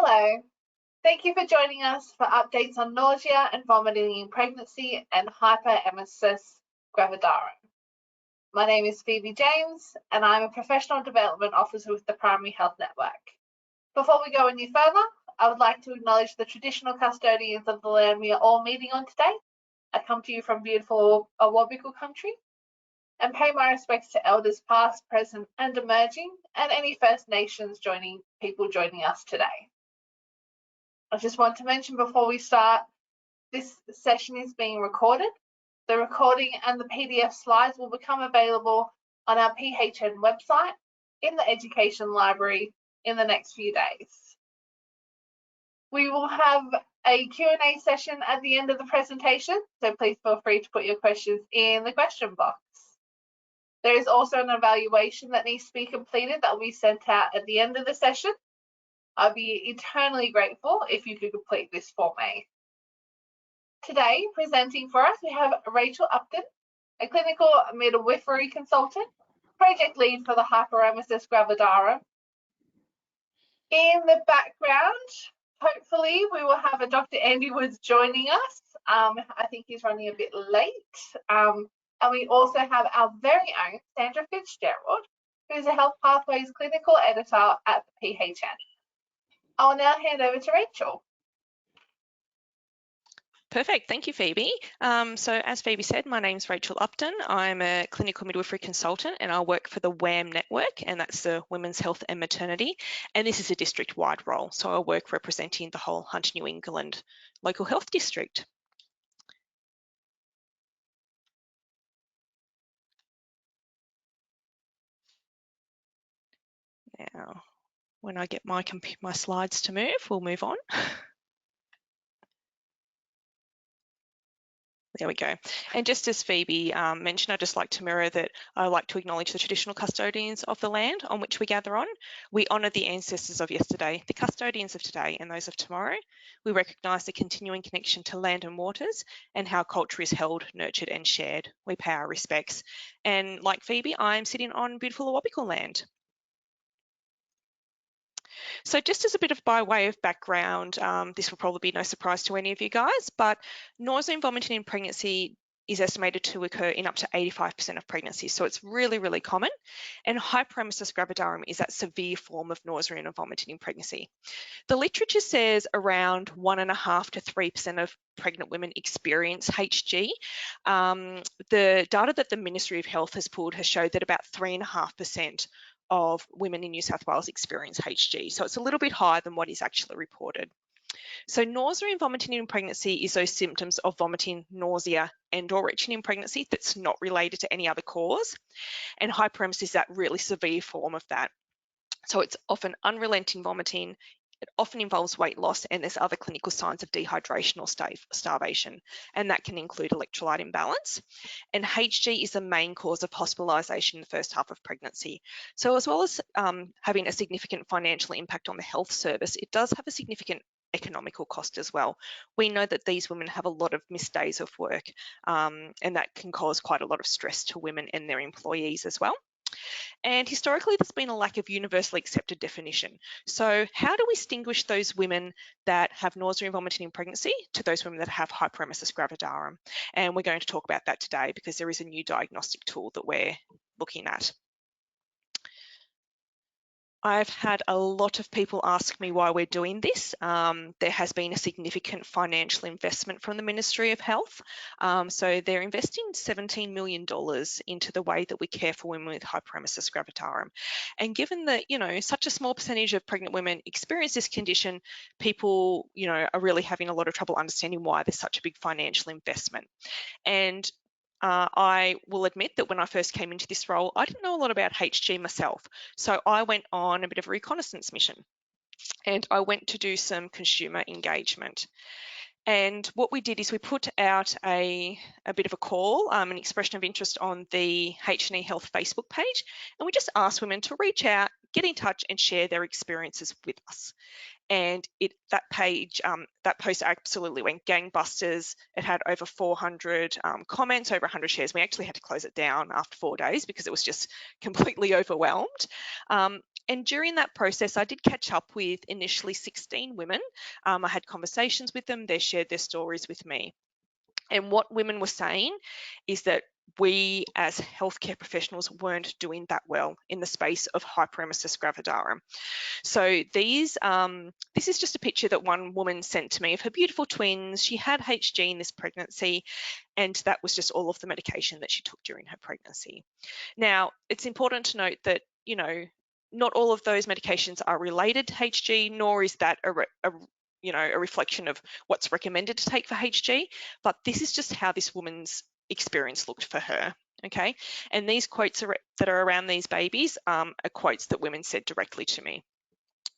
Hello, thank you for joining us for updates on nausea and vomiting in pregnancy and hyperemesis gravidarum. My name is Phoebe James and I'm a Professional Development Officer with the Primary Health Network. Before we go any further, I would like to acknowledge the traditional custodians of the land we are all meeting on today. I come to you from beautiful Awabakal country and pay my respects to elders past, present and emerging, and any First Nations people joining us today. I just want to mention before we start, this session is being recorded. The recording and the PDF slides will become available on our PHN website in the Education Library in the next few days. We will have a Q&A session at the end of the presentation, so please feel free to put your questions in the question box. There is also an evaluation that needs to be completed that will be sent out at the end of the session. I'd be eternally grateful if you could complete this for me. Today, presenting for us, we have Rachel Upton, a clinical midwifery consultant, project lead for the Hyperemesis gravidarum. In the background, hopefully, we will have a Dr. Andy Woods joining us. I think he's running a bit late. And we also have our very own Sandra Fitzgerald, who's a Health Pathways clinical editor at the PHN. I'll now hand over to Rachel. Perfect, thank you, Phoebe. So as Phoebe said, my name's Rachel Upton. I'm a clinical midwifery consultant and I work for the WHAM network, and that's the Women's Health and Maternity. And this is a district-wide role, so I work representing the whole Hunter New England local health district. Now, when I get my slides to move, we'll move on. There we go. And just as Phoebe mentioned, I'd just like to mirror that I like to acknowledge the traditional custodians of the land on which we gather on. We honour the ancestors of yesterday, the custodians of today and those of tomorrow. We recognise the continuing connection to land and waters and how culture is held, nurtured and shared. We pay our respects. And like Phoebe, I'm sitting on beautiful Awabakal land. So just as a bit of by way of background, this will probably be no surprise to any of you guys, but nausea and vomiting in pregnancy is estimated to occur in up to 85% of pregnancies. So it's really, really common. And hyperemesis gravidarum is that severe form of nausea and vomiting in pregnancy. The literature says around 1.5 to 3% of pregnant women experience HG. The data that the Ministry of Health has pulled has showed that about 3.5% of women in New South Wales experience HG. So it's a little bit higher than what is actually reported. So nausea and vomiting in pregnancy is those symptoms of vomiting, nausea and or retching in pregnancy that's not related to any other cause. And hyperemesis is that really severe form of that. So it's often unrelenting vomiting. It often involves weight loss and there's other clinical signs of dehydration or starvation, and that can include electrolyte imbalance. And HG is the main cause of hospitalisation in the first half of pregnancy. So as well as having a significant financial impact on the health service, it does have a significant economical cost as well. We know that these women have a lot of missed days of work, and that can cause quite a lot of stress to women and their employees as well. And historically, there's been a lack of universally accepted definition. So how do we distinguish those women that have nausea and vomiting in pregnancy to those women that have hyperemesis gravidarum? And we're going to talk about that today because there is a new diagnostic tool that we're looking at. I've had a lot of people ask me why we're doing this. There has been a significant financial investment from the Ministry of Health. So they're investing $17 million into the way that we care for women with hyperemesis gravidarum. And given that, such a small percentage of pregnant women experience this condition, people, are really having a lot of trouble understanding why there's such a big financial investment. And I will admit that when I first came into this role, I didn't know a lot about HG myself. So I went on a bit of a reconnaissance mission and I went to do some consumer engagement. And what we did is we put out a bit of a call, an expression of interest on the H&E Health Facebook page. And we just asked women to reach out, get in touch and share their experiences with us. And that post absolutely went gangbusters. It had over 400 comments, over 100 shares. We actually had to close it down after 4 days because it was just completely overwhelmed. And during that process, I did catch up with initially 16 women. I had conversations with them. They shared their stories with me. And what women were saying is that we as healthcare professionals weren't doing that well in the space of Hyperemesis gravidarum. So this is just a picture that one woman sent to me of her beautiful twins. She had HG in this pregnancy, and that was just all of the medication that she took during her pregnancy. Now, it's important to note that, you know, not all of those medications are related to HG, nor is that a reflection of what's recommended to take for HG, but this is just how this woman's experience looked for her. Okay, and these quotes that are around these babies are quotes that women said directly to me.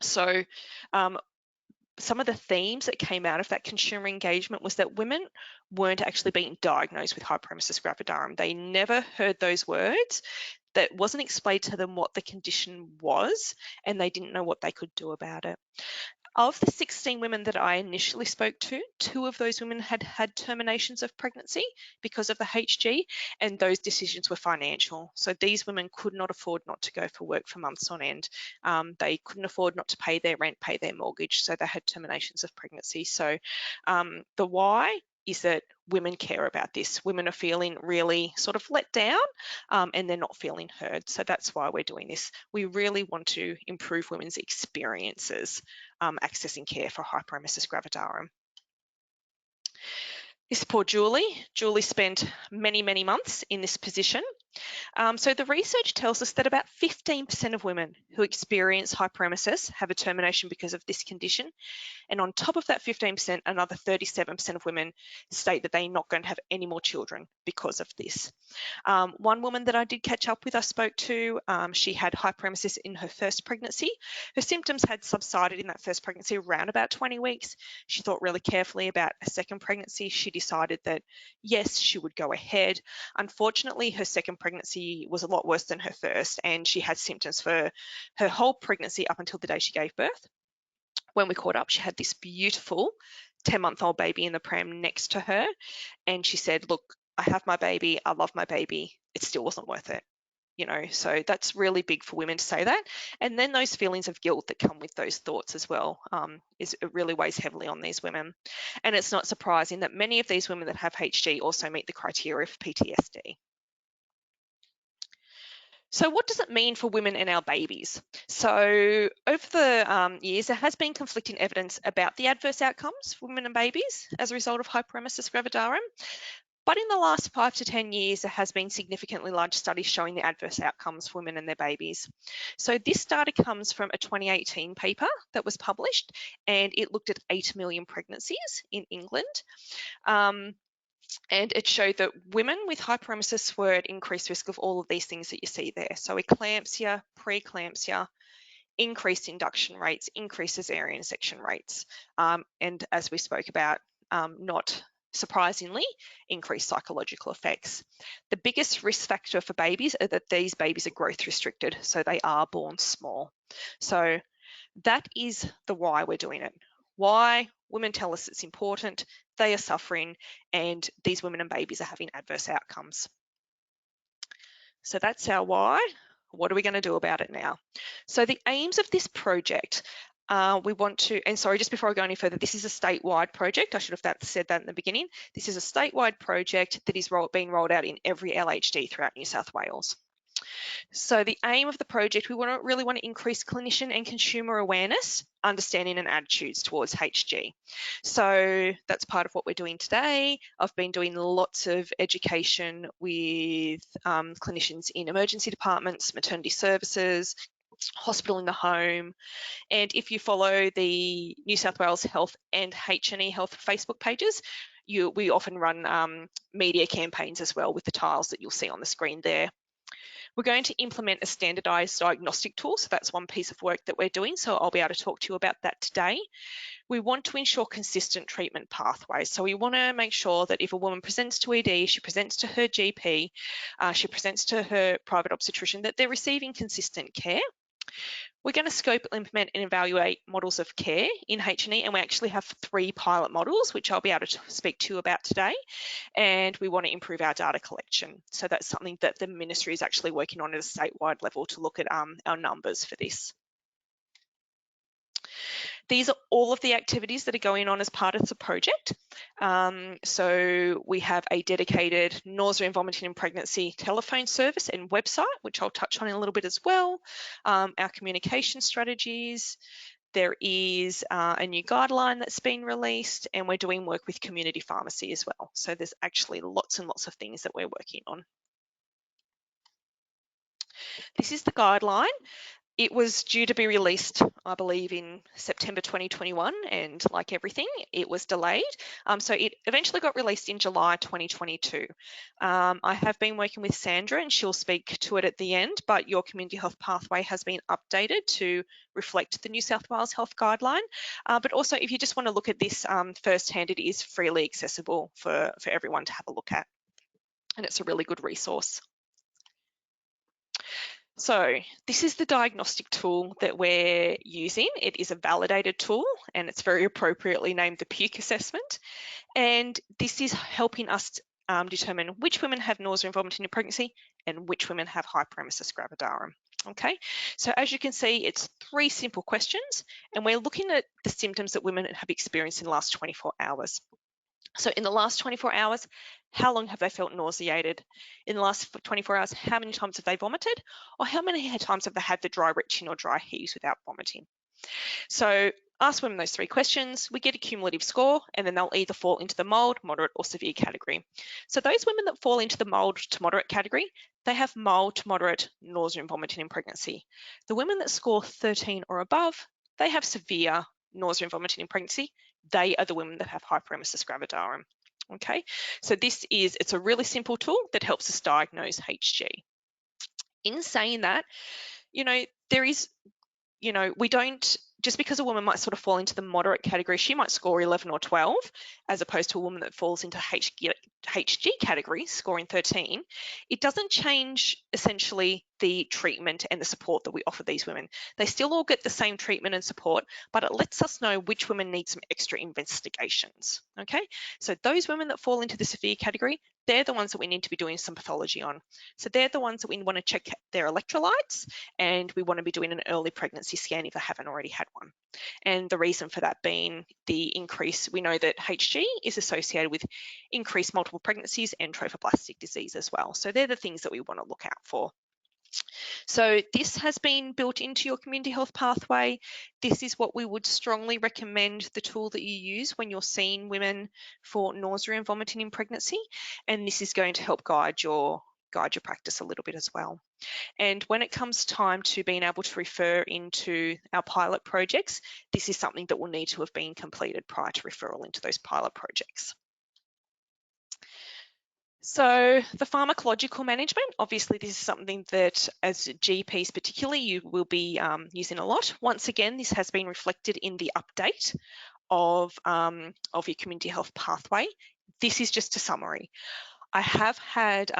So some of the themes that came out of that consumer engagement was that women weren't actually being diagnosed with Hyperemesis gravidarum. They never heard those words. That wasn't explained to them what the condition was, and they didn't know what they could do about it. Of the 16 women that I initially spoke to, 2 of those women had had terminations of pregnancy because of the HG, and those decisions were financial. So these women could not afford not to go for work for months on end. They couldn't afford not to pay their rent, pay their mortgage, so they had terminations of pregnancy. So the why is that women care about this. Women are feeling really sort of let down and they're not feeling heard. So that's why we're doing this. We really want to improve women's experiences accessing care for Hyperemesis gravidarum. This is poor Julie. Julie spent many, many months in this position. So the research tells us that about 15% of women who experience hyperemesis have a termination because of this condition. And on top of that 15%, another 37% of women state that they're not going to have any more children because of this. One woman that I did catch up with, I spoke to, she had hyperemesis in her first pregnancy. Her symptoms had subsided in that first pregnancy around about 20 weeks. She thought really carefully about a second pregnancy. She decided that, yes, she would go ahead. Unfortunately, her second pregnancy was a lot worse than her first, and she had symptoms for her whole pregnancy up until the day she gave birth. When we caught up, she had this beautiful 10-month-old baby in the pram next to her, and she said, look, I have my baby, I love my baby, it still wasn't worth it. You know, so that's really big for women to say that. And then those feelings of guilt that come with those thoughts as well, it really weighs heavily on these women. And it's not surprising that many of these women that have HG also meet the criteria for PTSD. So what does it mean for women and our babies? So over the years, there has been conflicting evidence about the adverse outcomes for women and babies as a result of Hyperemesis gravidarum. But in the last 5 to 10 years, there has been significantly large studies showing the adverse outcomes for women and their babies. So this data comes from a 2018 paper that was published, and it looked at 8 million pregnancies in England. And it showed that women with hyperemesis were at increased risk of all of these things that you see there. So eclampsia, preeclampsia, increased induction rates, increased cesarean section rates, and as we spoke about, not surprisingly, increased psychological effects. The biggest risk factor for babies are that these babies are growth restricted, so they are born small. So that is the why we're doing it. Why women tell us it's important, they are suffering, and these women and babies are having adverse outcomes. So that's our why. What are we going to do about it now? So the aims of this project, we want to, and sorry, just before I go any further, this is a statewide project. I should have said that in the beginning. This is a statewide project that is being rolled out in every LHD throughout New South Wales. So the aim of the project, we really want to increase clinician and consumer awareness, understanding and attitudes towards HG. So that's part of what we're doing today. I've been doing lots of education with clinicians in emergency departments, maternity services, hospital in the home. And if you follow the New South Wales Health and H&E Health Facebook pages, we often run media campaigns as well with the tiles that you'll see on the screen there. We're going to implement a standardised diagnostic tool, so that's one piece of work that we're doing, so I'll be able to talk to you about that today. We want to ensure consistent treatment pathways, so we want to make sure that if a woman presents to ED, she presents to her GP, she presents to her private obstetrician, that they're receiving consistent care. We're going to scope, implement and evaluate models of care in H&E, and we actually have 3 pilot models, which I'll be able to speak to you about today. And we want to improve our data collection. So that's something that the ministry is actually working on at a statewide level to look at our numbers for this. these are all of the activities that are going on as part of the project. So we have a dedicated nausea and vomiting in pregnancy telephone service and website, which I'll touch on in a little bit as well. Our communication strategies. There is a new guideline that's been released, and we're doing work with community pharmacy as well. So there's actually lots and lots of things that we're working on. This is the guideline. It was due to be released, I believe, in September 2021, and like everything, it was delayed. So it eventually got released in July 2022. I have been working with Sandra, and she'll speak to it at the end, but your community health pathway has been updated to reflect the New South Wales Health Guideline. But also, if you just want to look at this firsthand, it is freely accessible for everyone to have a look at, and it's a really good resource. So this is the diagnostic tool that we're using. It is a validated tool, and it's very appropriately named the puke assessment. And this is helping us determine which women have nausea and vomiting in pregnancy and which women have hyperemesis gravidarum. Okay, so as you can see, it's 3 simple questions, and we're looking at the symptoms that women have experienced in the last 24 hours. So in the last 24 hours, how long have they felt nauseated? In the last 24 hours, how many times have they vomited? Or how many times have they had the dry retching or dry heaves without vomiting? So ask women those 3 questions, we get a cumulative score, and then they'll either fall into the mild, moderate, or severe category. So those women that fall into the mild to moderate category, they have mild to moderate nausea and vomiting in pregnancy. The women that score 13 or above, they have severe nausea and vomiting in pregnancy. They are the women that have hyperemesis gravidarum. Okay, so it's a really simple tool that helps us diagnose HG. In saying that, there is, we don't, just because a woman might sort of fall into the moderate category, she might score 11 or 12, as opposed to a woman that falls into HG category, scoring 13, it doesn't change essentially the treatment and the support that we offer these women. They still all get the same treatment and support, but it lets us know which women need some extra investigations, okay? So those women that fall into the severe category, they're the ones that we need to be doing some pathology on. So they're the ones that we want to check their electrolytes, and we want to be doing an early pregnancy scan if they haven't already had one. And the reason for that being the increase, we know that HG is associated with increased multiple pregnancies and trophoblastic disease as well. So they're the things that we want to look out for. So this has been built into your community health pathway. This is what we would strongly recommend, the tool that you use when you're seeing women for nausea and vomiting in pregnancy. And this is going to help guide your practice a little bit as well. And when it comes time to being able to refer into our pilot projects, this is something that will need to have been completed prior to referral into those pilot projects. So the pharmacological management, obviously this is something that as GPs particularly, you will be using a lot. Once again, this has been reflected in the update of your community health pathway. This is just a summary. I have had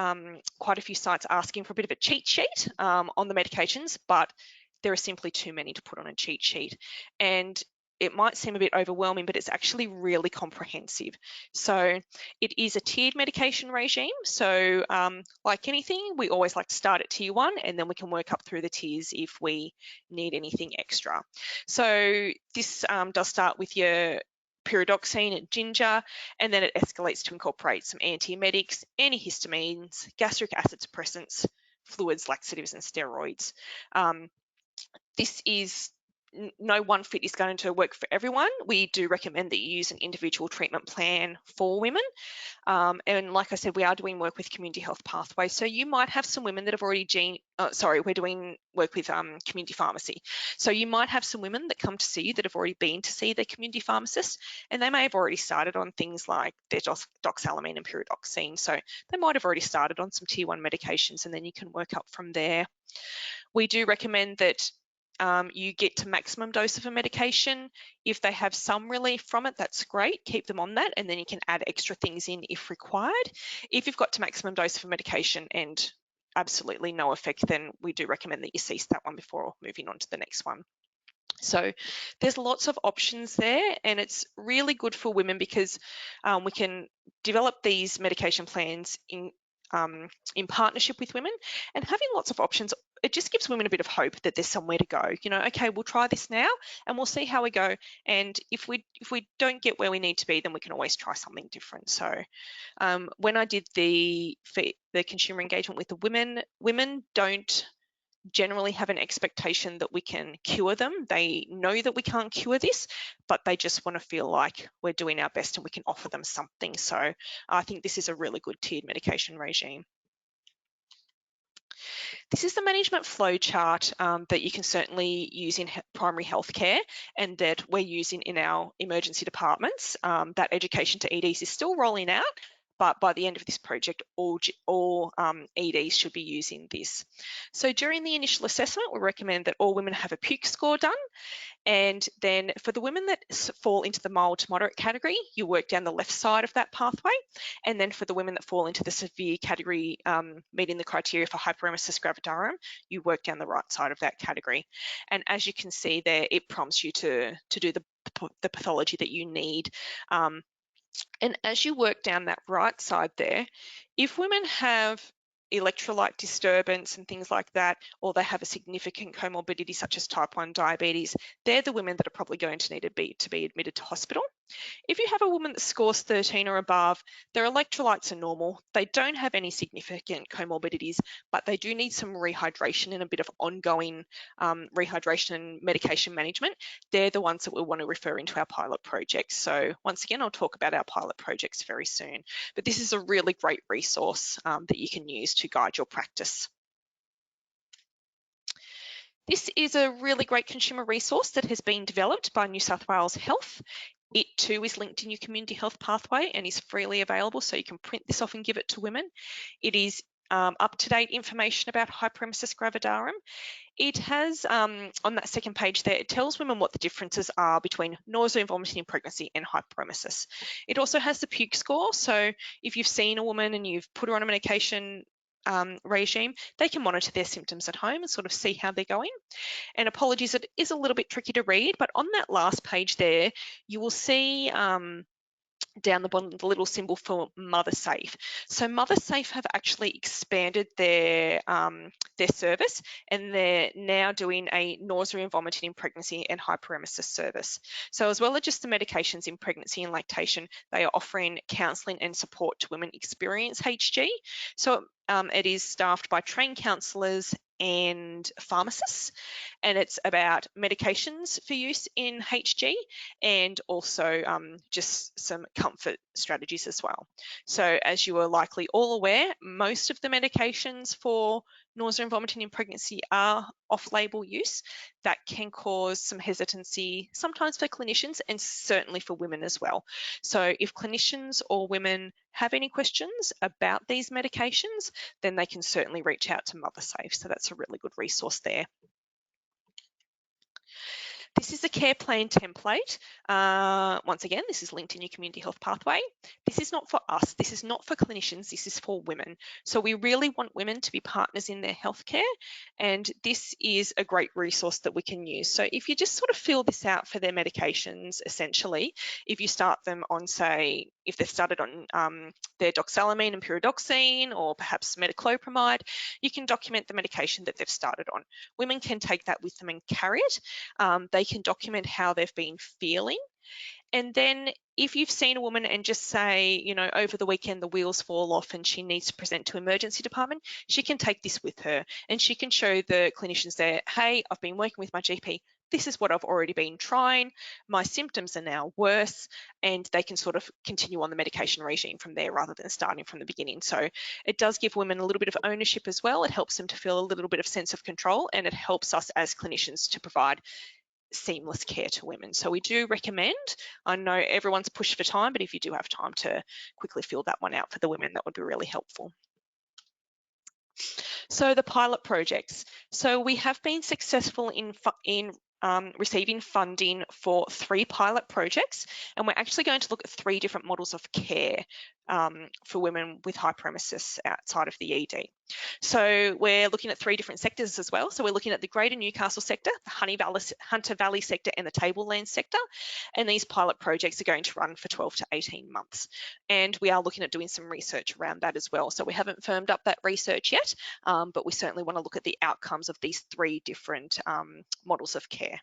quite a few sites asking for a bit of a cheat sheet on the medications, but there are simply too many to put on a cheat sheet. And it might seem a bit overwhelming, but it's actually really comprehensive. So it is a tiered medication regime. So like anything, we always like to start at tier 1, and then we can work up through the tiers if we need anything extra. So this does start with your pyridoxine and ginger, and then it escalates to incorporate some antiemetics, antihistamines, gastric acid suppressants, fluids, laxatives, and steroids. No one fit is going to work for everyone. We do recommend that you use an individual treatment plan for women. And like I said, we are doing work with community health pathways. So you might have some women that have already we're doing work with community pharmacy. So you might have some women that come to see you that have already been to see their community pharmacist, and they may have already started on things like their doxalamine and pyridoxine. So they might have already started on some tier 1 medications, and then you can work up from there. We do recommend that you get to maximum dose of a medication. If they have some relief from it, that's great. Keep them on that, and then you can add extra things in if required. If you've got to maximum dose of a medication and absolutely no effect, then we do recommend that you cease that one before moving on to the next one. So there's lots of options there, and it's really good for women because we can develop these medication plans in partnership with women, and having lots of options it just gives women a bit of hope that there's somewhere to go. You know, okay, we'll try this now and we'll see how we go. And if we don't get where we need to be, then we can always try something different. So when I did the consumer engagement with the women don't generally have an expectation that we can cure them. They know that we can't cure this, but they just want to feel like we're doing our best and we can offer them something. So I think this is a really good tiered medication regime. This is the management flow chart that you can certainly use in primary healthcare and that we're using in our emergency departments. That education to EDs is still rolling out, but by the end of this project, all EDs should be using this. So during the initial assessment, we recommend that all women have a puke score done. And then for the women that fall into the mild to moderate category, you work down the left side of that pathway. And then for the women that fall into the severe category, meeting the criteria for hyperemesis gravidarum, you work down the right side of that category. And as you can see there, it prompts you to do the pathology that you need. And as you work down that right side there, if women have electrolyte disturbance and things like that, or they have a significant comorbidity such as type 1 diabetes, they're the women that are probably going to need to be admitted to hospital. If you have a woman that scores 13 or above, their electrolytes are normal. They don't have any significant comorbidities, but they do need some rehydration and a bit of ongoing rehydration and medication management. They're the ones that we want to refer into our pilot projects. So once again, I'll talk about our pilot projects very soon. But this is a really great resource that you can use to guide your practice. This is a really great consumer resource that has been developed by New South Wales Health. It too is linked in your community health pathway and is freely available, so you can print this off and give it to women. It is up-to-date information about hyperemesis gravidarum. It has, on that second page there, it tells women what the differences are between nausea and vomiting in pregnancy and hyperemesis. It also has the puke score, so if you've seen a woman and you've put her on a medication regime, they can monitor their symptoms at home and sort of see how they're going. And apologies, it is a little bit tricky to read, but on that last page there, you will see down the bottom the little symbol for Mother Safe. So Mother Safe have actually expanded their service, and they're now doing a nausea and vomiting in pregnancy and hyperemesis service. So as well as just the medications in pregnancy and lactation, they are offering counselling and support to women experience HG. So it is staffed by trained counsellors and pharmacists, and it's about medications for use in HG and also just some comfort strategies as well. So as you are likely all aware, most of the medications for nausea and vomiting in pregnancy are off-label use. That can cause some hesitancy, sometimes for clinicians and certainly for women as well. So if clinicians or women have any questions about these medications, then they can certainly reach out to Mother Safe. So that's a really good resource there. This is a care plan template. Once again, this is linked in your community health pathway. This is not for us. This is not for clinicians. This is for women. So we really want women to be partners in their healthcare, and this is a great resource that we can use. So if you just sort of fill this out for their medications, essentially, if you start them on, say, if they've started on their doxalamine and pyridoxine, or perhaps metoclopramide, you can document the medication that they've started on. Women can take that with them and carry it. They can document how they've been feeling. And then if you've seen a woman and just say, you know, over the weekend the wheels fall off and she needs to present to emergency department, she can take this with her and she can show the clinicians there, hey, I've been working with my GP. This is what I've already been trying. My symptoms are now worse, and they can sort of continue on the medication regime from there rather than starting from the beginning. So it does give women a little bit of ownership as well. It helps them to feel a little bit of sense of control, and it helps us as clinicians to provide seamless care to women. So we do recommend, I know everyone's pushed for time, but if you do have time to quickly fill that one out for the women, that would be really helpful. So the pilot projects. So we have been successful in receiving funding for 3 pilot projects, and we're actually going to look at 3 different models of care. for women with hyperemesis outside of the ED. So we're looking at 3 different sectors as well. So we're looking at the Greater Newcastle sector, the Hunter Valley sector and the Tablelands sector. And these pilot projects are going to run for 12 to 18 months. And we are looking at doing some research around that as well. So we haven't firmed up that research yet, but we certainly want to look at the outcomes of these 3 different models of care.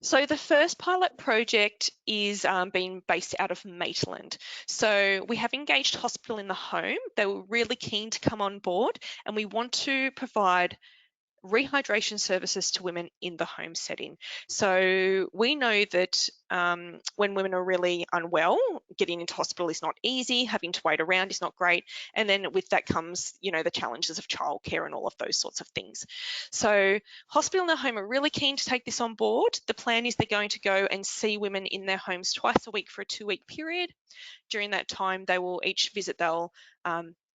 So the first pilot project is being based out of Maitland. So we have engaged Hospital in the Home. They were really keen to come on board, and we want to provide rehydration services to women in the home setting. So we know that when women are really unwell, getting into hospital is not easy, having to wait around is not great, and then with that comes, you know, the challenges of childcare and all of those sorts of things. So Hospital in the Home are really keen to take this on board. The plan is they're going to go and see women in their homes twice a week for a 2-week period. During that time, they will each visit, they'll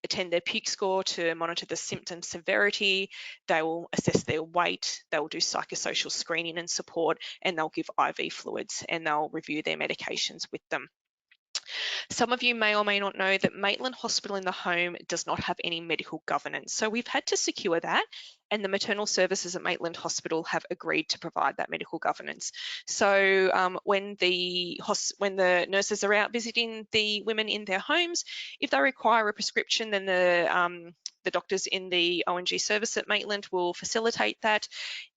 attend their puke score to monitor the symptom severity. They will assess their weight. They will do psychosocial screening and support, and they'll give IV fluids, and they'll review their medications with them. Some of you may or may not know that Maitland Hospital in the Home does not have any medical governance. So we've had to secure that, and the maternal services at Maitland Hospital have agreed to provide that medical governance. So when the nurses are out visiting the women in their homes, if they require a prescription, then the doctors in the ONG service at Maitland will facilitate that.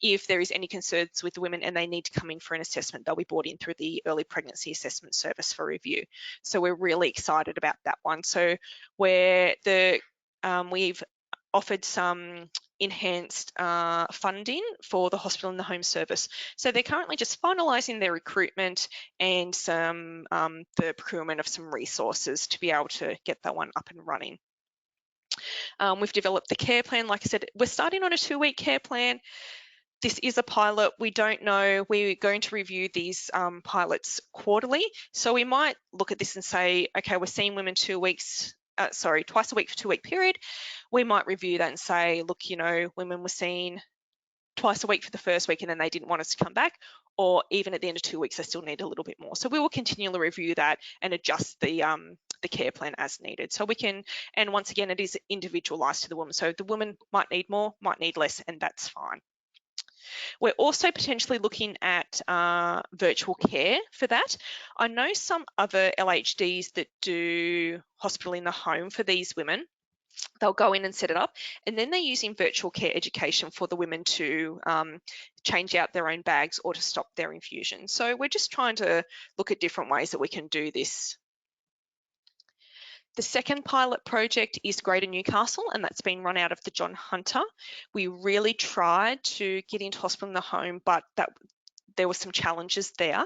If there is any concerns with the women and they need to come in for an assessment, they'll be brought in through the early pregnancy assessment service for review. So we're really excited about that one. So we've offered some enhanced funding for the Hospital in the Home service. So they're currently just finalising their recruitment and some the procurement of some resources to be able to get that one up and running. We've developed the care plan. Like I said, we're starting on a 2-week care plan. This is a pilot. We don't know. We're going to review these pilots quarterly. So we might look at this and say, okay, we're seeing women twice a week for 2-week period. We might review that and say, look, you know, women were seen twice a week for the first week and then they didn't want us to come back, or even at the end of 2 weeks, they still need a little bit more. So we will continually review that and adjust the care plan as needed. So we can, and once again, it is individualised to the woman. So the woman might need more, might need less, and that's fine. We're also potentially looking at virtual care for that. I know some other LHDs that do Hospital in the Home for these women. They'll go in and set it up, and then they're using virtual care education for the women to change out their own bags or to stop their infusion. So we're just trying to look at different ways that we can do this. The second pilot project is Greater Newcastle, and that's been run out of the John Hunter. We really tried to get into Hospital in the Home, but there were some challenges there.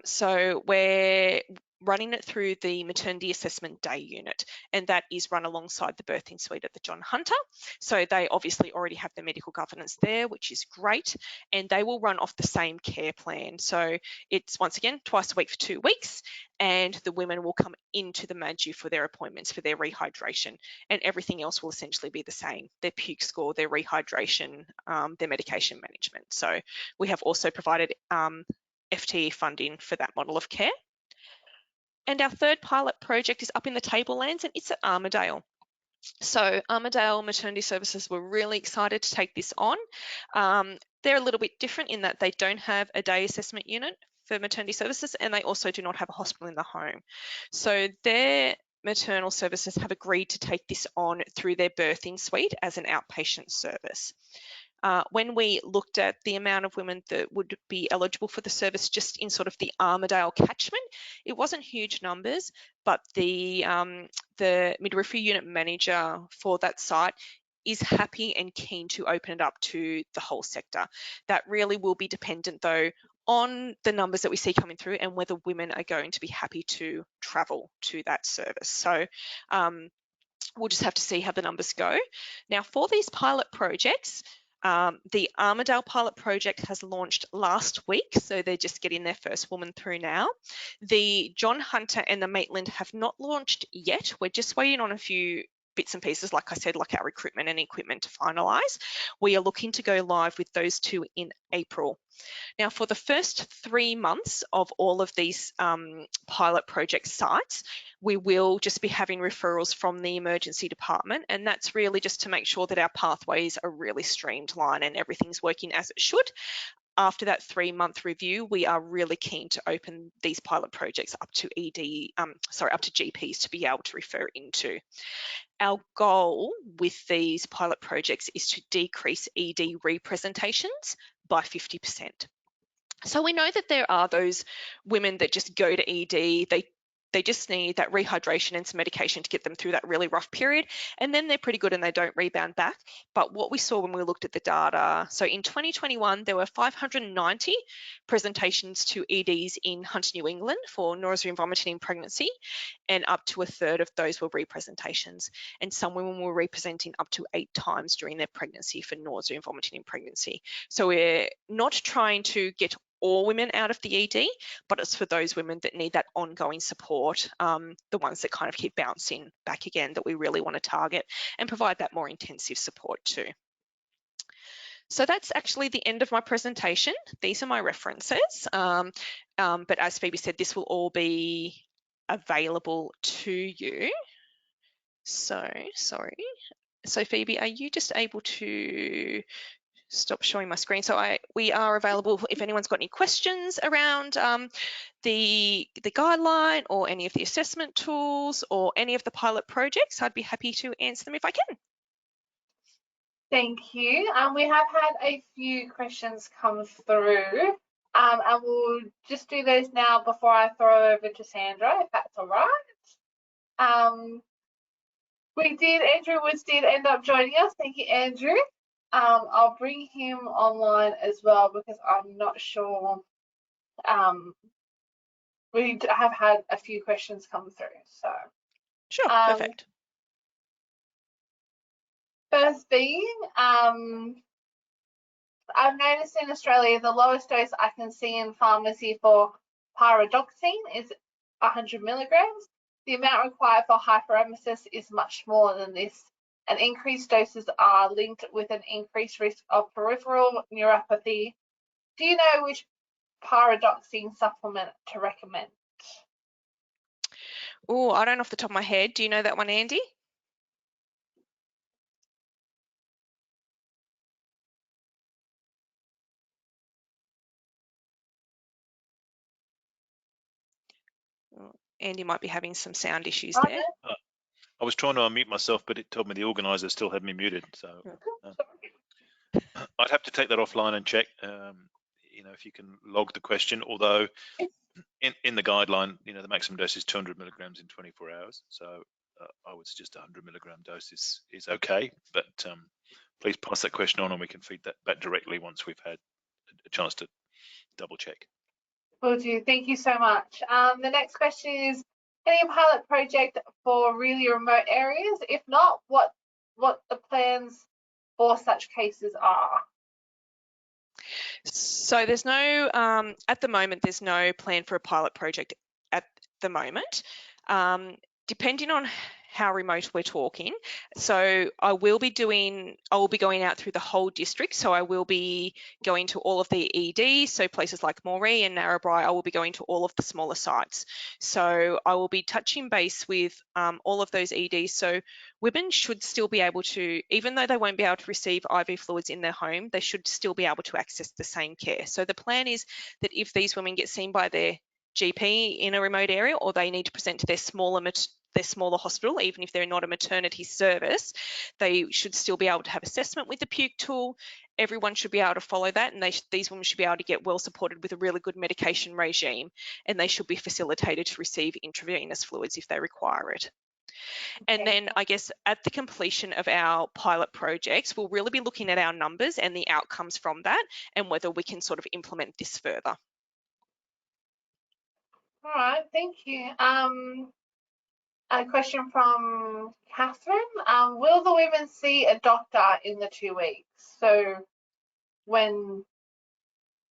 So we're running it through the maternity assessment day unit, and that is run alongside the birthing suite at the John Hunter. So they obviously already have the medical governance there, which is great, and they will run off the same care plan. So it's once again twice a week for 2 weeks, and the women will come into the MAGU for their appointments for their rehydration, and everything else will essentially be the same: their puke score, their rehydration, their medication management. So we have also provided FTE funding for that model of care. And our third pilot project is up in the Tablelands, and it's at Armidale. So Armidale Maternity Services were really excited to take this on. They're a little bit different in that they don't have a day assessment unit for maternity services, and they also do not have a hospital in the home. So their maternal services have agreed to take this on through their birthing suite as an outpatient service. When we looked at the amount of women that would be eligible for the service just in sort of the Armidale catchment, it wasn't huge numbers, but the midwifery unit manager for that site is happy and keen to open it up to the whole sector. That really will be dependent, though, on the numbers that we see coming through and whether women are going to be happy to travel to that service. So we'll just have to see how the numbers go. Now, for these pilot projects, the Armidale pilot project has launched last week, so they're just getting their first woman through now. The John Hunter and the Maitland have not launched yet. We're just waiting on a few bits and pieces, like I said, like our recruitment and equipment to finalise. We are looking to go live with those 2 in April. Now, for the first 3 months of all of these pilot project sites, we will just be having referrals from the emergency department, and that's really just to make sure that our pathways are really streamlined and everything's working as it should. After that 3-month review, we are really keen to open these pilot projects up to up to GPs to be able to refer into. Our goal with these pilot projects is to decrease ED representations by 50%. So we know that there are those women that just go to ED, they just need that rehydration and some medication to get them through that really rough period, and then they're pretty good and they don't rebound back. But what we saw when we looked at the data, so in 2021, there were 590 presentations to EDs in Hunter, New England for nausea and vomiting in pregnancy, and up to a third of those were representations. And some women were representing up to 8 times during their pregnancy for nausea and vomiting in pregnancy. So we're not trying to get all women out of the ED, but it's for those women that need that ongoing support, the ones that kind of keep bouncing back again, that we really want to target and provide that more intensive support to. So that's actually the end of my presentation. These are my references, but as Phoebe said, this will all be available to you. So, sorry. So Phoebe, are you just able to stop showing my screen? So we are available if anyone's got any questions around the guideline or any of the assessment tools or any of the pilot projects. I'd be happy to answer them if I can. Thank you. We have had a few questions come through, and we'll just do those now before I throw over to Sandra, if that's all right. Andrew Woods did end up joining us. Thank you, Andrew. I'll bring him online as well because I'm not sure. We have had a few questions come through, so. Sure, perfect. First being, I've noticed in Australia the lowest dose I can see in pharmacy for pyridoxine is 100 milligrams. The amount required for hyperemesis is much smaller than this, and increased doses are linked with an increased risk of peripheral neuropathy. Do you know which pyridoxine supplement to recommend? Oh, I don't know off the top of my head. Do you know that one, Andy? Andy might be having some sound issues there. I was trying to unmute myself, but it told me the organizer still had me muted. So I'd have to take that offline and check, if you can log the question, although in the guideline, the maximum dose is 200 milligrams in 24 hours. So I would suggest 100 milligram dose is okay, but please pass that question on and we can feed that back directly once we've had a chance to double check. Will do. Thank you so much. The next question is, any pilot project for really remote areas? If not, what the plans for such cases are? So there's no, at the moment, there's no plan for a pilot project at the moment. Depending on how remote we're talking. So I will be going out through the whole district. So I will be going to all of the EDs, so places like Moree and Narrabri. I will be going to all of the smaller sites. So I will be touching base with all of those EDs. So women should still be able to, even though they won't be able to receive IV fluids in their home, they should still be able to access the same care. So the plan is that if these women get seen by their GP in a remote area, or they need to present to their smaller hospital, even if they're not a maternity service, they should still be able to have assessment with the puke tool. Everyone should be able to follow that, and these women should be able to get well supported with a really good medication regime, and they should be facilitated to receive intravenous fluids if they require it. And then I guess at the completion of our pilot projects, we'll really be looking at our numbers and the outcomes from that, and whether we can sort of implement this further. All right, thank you. A question from Catherine. Will the women see a doctor in the 2 weeks? So when...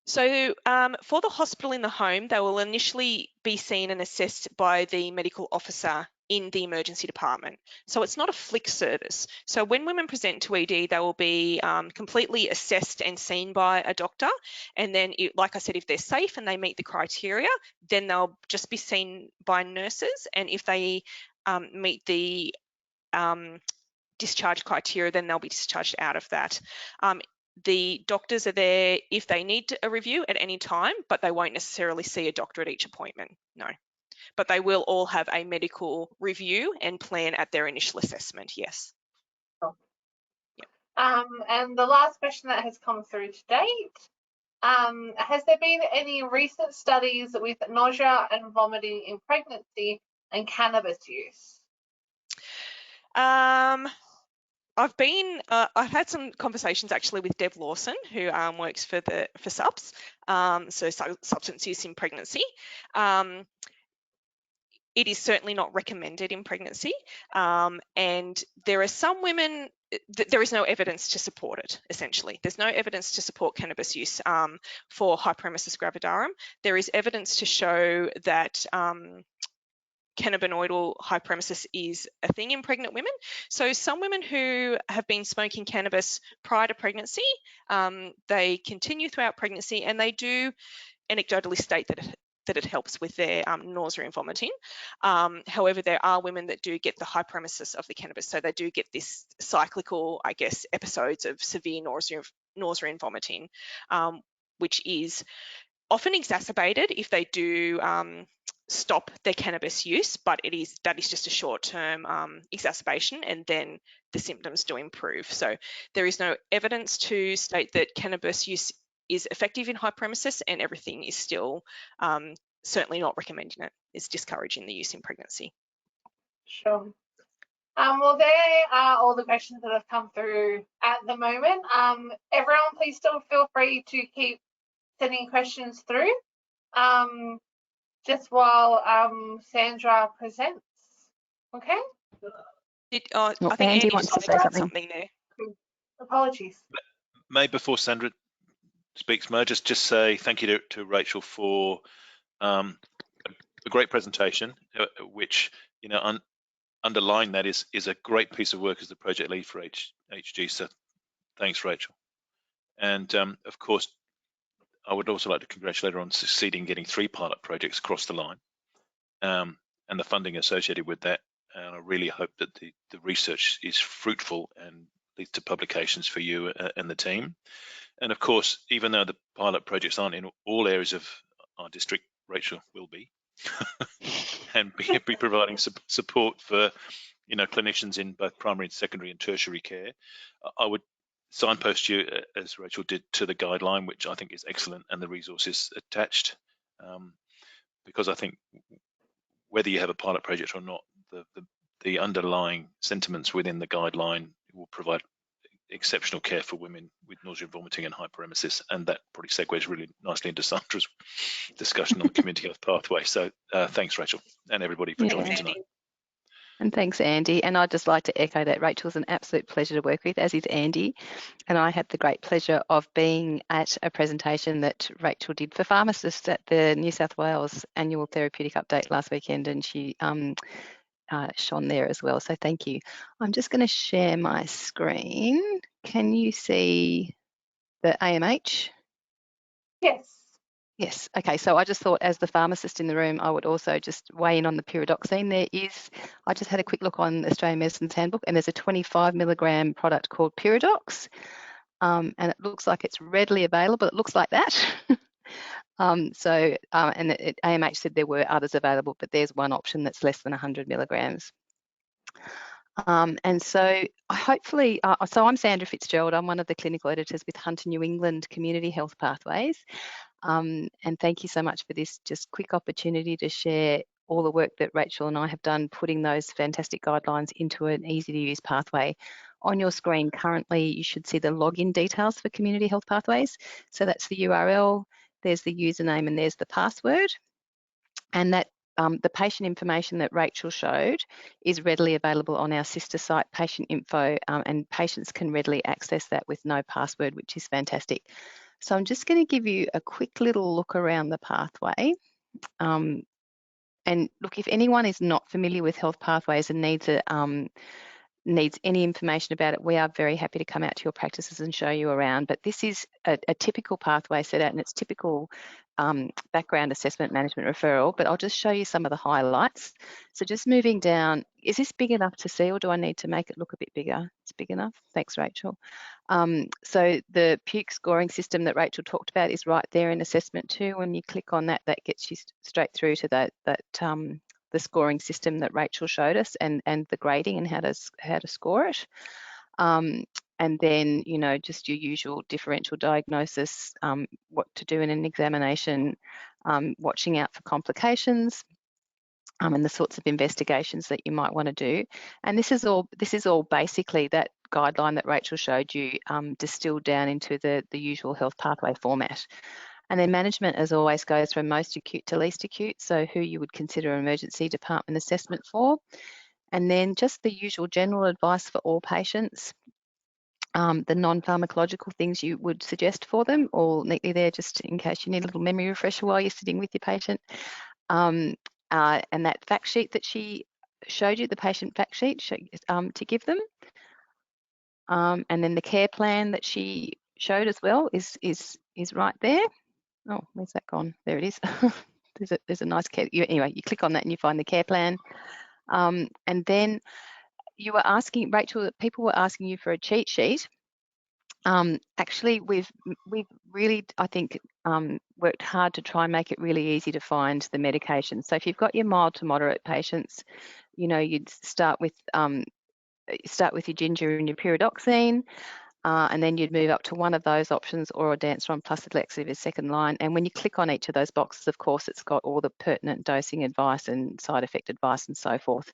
So for the hospital in the home, they will initially be seen and assessed by the medical officer in the emergency department. So it's not a flick service. So when women present to ED, they will be completely assessed and seen by a doctor. And then, like I said, if they're safe and they meet the criteria, then they'll just be seen by nurses. And if they meet the discharge criteria, then they'll be discharged out of that. The doctors are there if they need a review at any time, but they won't necessarily see a doctor at each appointment, no. But they will all have a medical review and plan at their initial assessment, yes. Cool. Yep. And the last question that has come through to date, has there been any recent studies with nausea and vomiting in pregnancy and cannabis use? I've had some conversations actually with Deb Lawson, who works for SUPS, so substance use in pregnancy. It is certainly not recommended in pregnancy, and there are some women, there is no evidence to support it, essentially. There's no evidence to support cannabis use for Hyperemesis gravidarum. There is evidence to show that cannabinoidal hyperemesis is a thing in pregnant women. So some women who have been smoking cannabis prior to pregnancy, they continue throughout pregnancy, and they do anecdotally state that it helps with their nausea and vomiting. However, there are women that do get the hyperemesis of the cannabis, so they do get this cyclical, I guess, episodes of severe nausea and vomiting, which is often exacerbated if they do stop their cannabis use, but that is just a short-term exacerbation, and then the symptoms do improve. So there is no evidence to state that cannabis use is effective in hyperemesis, and everything is still certainly not recommending it. It's discouraging the use in pregnancy. Sure. Well, there are all the questions that have come through at the moment. Everyone, please still feel free to keep sending questions through just while Sandra presents. Okay? I think Andy wants to say something there. Apologies. May, before Sandra speaks, may I just say thank you to Rachel for a great presentation, which, you know, underlying that is a great piece of work as the project lead for HG. So thanks, Rachel. And of course, I would also like to congratulate her on succeeding getting 3 pilot projects across the line, and the funding associated with that. And I really hope that the research is fruitful and leads to publications for you and the team. And of course, even though the pilot projects aren't in all areas of our district, Rachel will be, and be providing support for, you know, clinicians in both primary and secondary and tertiary care. I would signpost you, as Rachel did, to the guideline, which I think is excellent, and the resources attached, because I think whether you have a pilot project or not, the underlying sentiments within the guideline will provide exceptional care for women with nausea, vomiting, and hyperemesis, and that probably segues really nicely into Sandra's discussion on the community health pathway. So thanks, Rachel, and everybody for joining tonight. And thanks, Andy. And I'd just like to echo that Rachel's an absolute pleasure to work with, as is Andy. And I had the great pleasure of being at a presentation that Rachel did for pharmacists at the New South Wales Annual Therapeutic Update last weekend, and she shone there as well. So thank you. I'm just going to share my screen. Can you see the AMH? Yes. Yes. Okay. So I just thought, as the pharmacist in the room, I would also just weigh in on the pyridoxine. I just had a quick look on Australian Medicine's Handbook, and there's a 25 milligram product called Pyridox, and it looks like it's readily available. It looks like that. And AMH said there were others available, but there's one option that's less than 100 milligrams. And so hopefully, so I'm Sandra Fitzgerald. I'm one of the clinical editors with Hunter New England Community Health Pathways. And thank you so much for this just quick opportunity to share all the work that Rachel and I have done, putting those fantastic guidelines into an easy to use pathway. On your screen currently, you should see the login details for Community Health Pathways. So that's the URL, there's the username, and there's the password. And that the patient information that Rachel showed is readily available on our sister site, Patient Info, and patients can readily access that with no password, which is fantastic. So I'm just going to give you a quick little look around the pathway. And look, if anyone is not familiar with health pathways and needs any information about it, we are very happy to come out to your practices and show you around. But this is a typical pathway set out, and it's typical background assessment management referral. But I'll just show you some of the highlights. So just moving down, is this big enough to see, or do I need to make it look a bit bigger? It's big enough. Thanks, Rachel. So the puke scoring system that Rachel talked about is right there in assessment 2. When you click on that, that gets you straight through to the scoring system that Rachel showed us, and the grading and how to score it. And then, you know, just your usual differential diagnosis, what to do in an examination, watching out for complications, and the sorts of investigations that you might want to do. And this is all basically that guideline that Rachel showed you, distilled down into the usual health pathway format. And then management, as always, goes from most acute to least acute, so who you would consider an emergency department assessment for. And then just the usual general advice for all patients, the non-pharmacological things you would suggest for them, all neatly there just in case you need a little memory refresher while you're sitting with your patient. And that fact sheet that she showed you, the patient fact sheet, to give them. And then the care plan that she showed as well is right there. Oh, where's that gone? There it is. there's a nice care. Anyway, you click on that and you find the care plan. And then you were asking, Rachel, people were asking you for a cheat sheet. Actually, we've really, I think, worked hard to try and make it really easy to find the medication. So if you've got your mild to moderate patients, you know, you'd start with your ginger and your pyridoxine. And then you'd move up to one of those options, or Danceron plus Alexa is second line. And when you click on each of those boxes, of course, it's got all the pertinent dosing advice and side effect advice and so forth.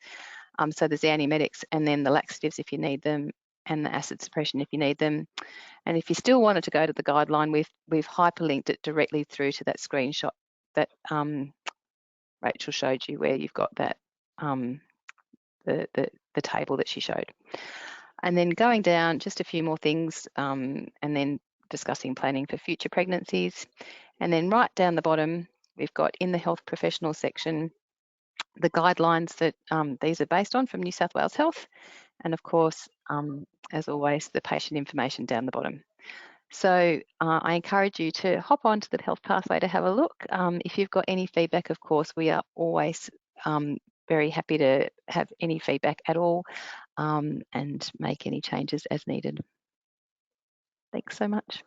So there's the antiemetics, and then the laxatives if you need them, and the acid suppression if you need them. And if you still wanted to go to the guideline, we've hyperlinked it directly through to that screenshot that Rachel showed you, where you've got that the table that she showed. And then going down, just a few more things, and then discussing planning for future pregnancies. And then right down the bottom, we've got in the health professional section, the guidelines that these are based on from New South Wales Health. And of course, as always, the patient information down the bottom. So I encourage you to hop onto the health pathway to have a look. If you've got any feedback, of course, we are always very happy to have any feedback at all, and make any changes as needed. Thanks so much.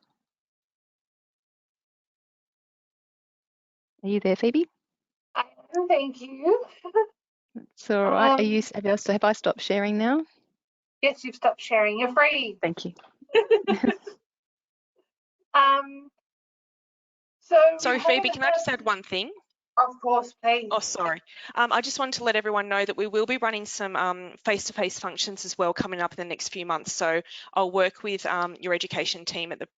Are you there, Phoebe? Thank you. It's all right. Have I stopped sharing now? Yes, you've stopped sharing. You're free. Thank you. Sorry, Phoebe, can I just add one thing? Of course, please. Oh, sorry. I just wanted to let everyone know that we will be running some face-to-face functions as well coming up in the next few months. So I'll work with your education team at the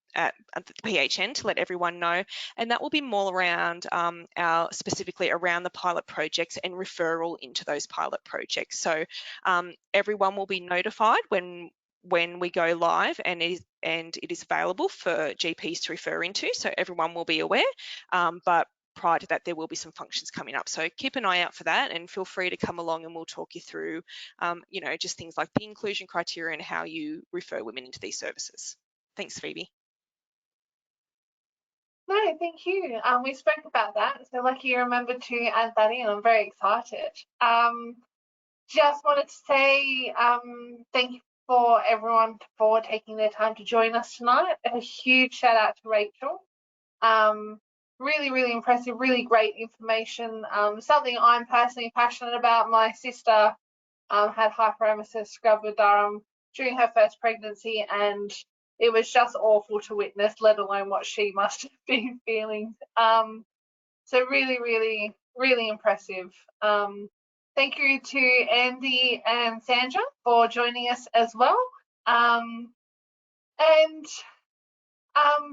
PHN to let everyone know, and that will be more around specifically around the pilot projects and referral into those pilot projects. So everyone will be notified when we go live, and it is available for GPs to refer into. So everyone will be aware, but prior to that, there will be some functions coming up. So keep an eye out for that, and feel free to come along and we'll talk you through, you know, just things like the inclusion criteria and how you refer women into these services. Thanks, Phoebe. No, thank you. We spoke about that, so lucky you remembered to add that in. I'm very excited. Just wanted to say thank you for everyone for taking their time to join us tonight. A huge shout out to Rachel. Really, really impressive, really great information. Something I'm personally passionate about. My sister had hyperemesis gravidarum during her first pregnancy, and it was just awful to witness, let alone what she must have been feeling. So really, really, really impressive. Thank you to Andy and Sandra for joining us as well. And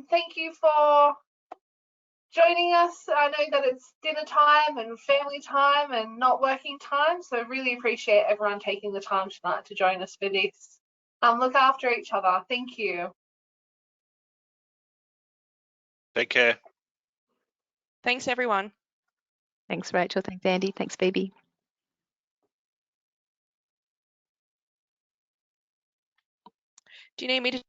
thank you for joining us. I know that it's dinner time and family time and not working time, so really appreciate everyone taking the time tonight to join us for this. Look after each other. Thank you. Take care. Thanks, everyone. Thanks, Rachel. Thanks, Andy. Thanks, Phoebe. Do you need me to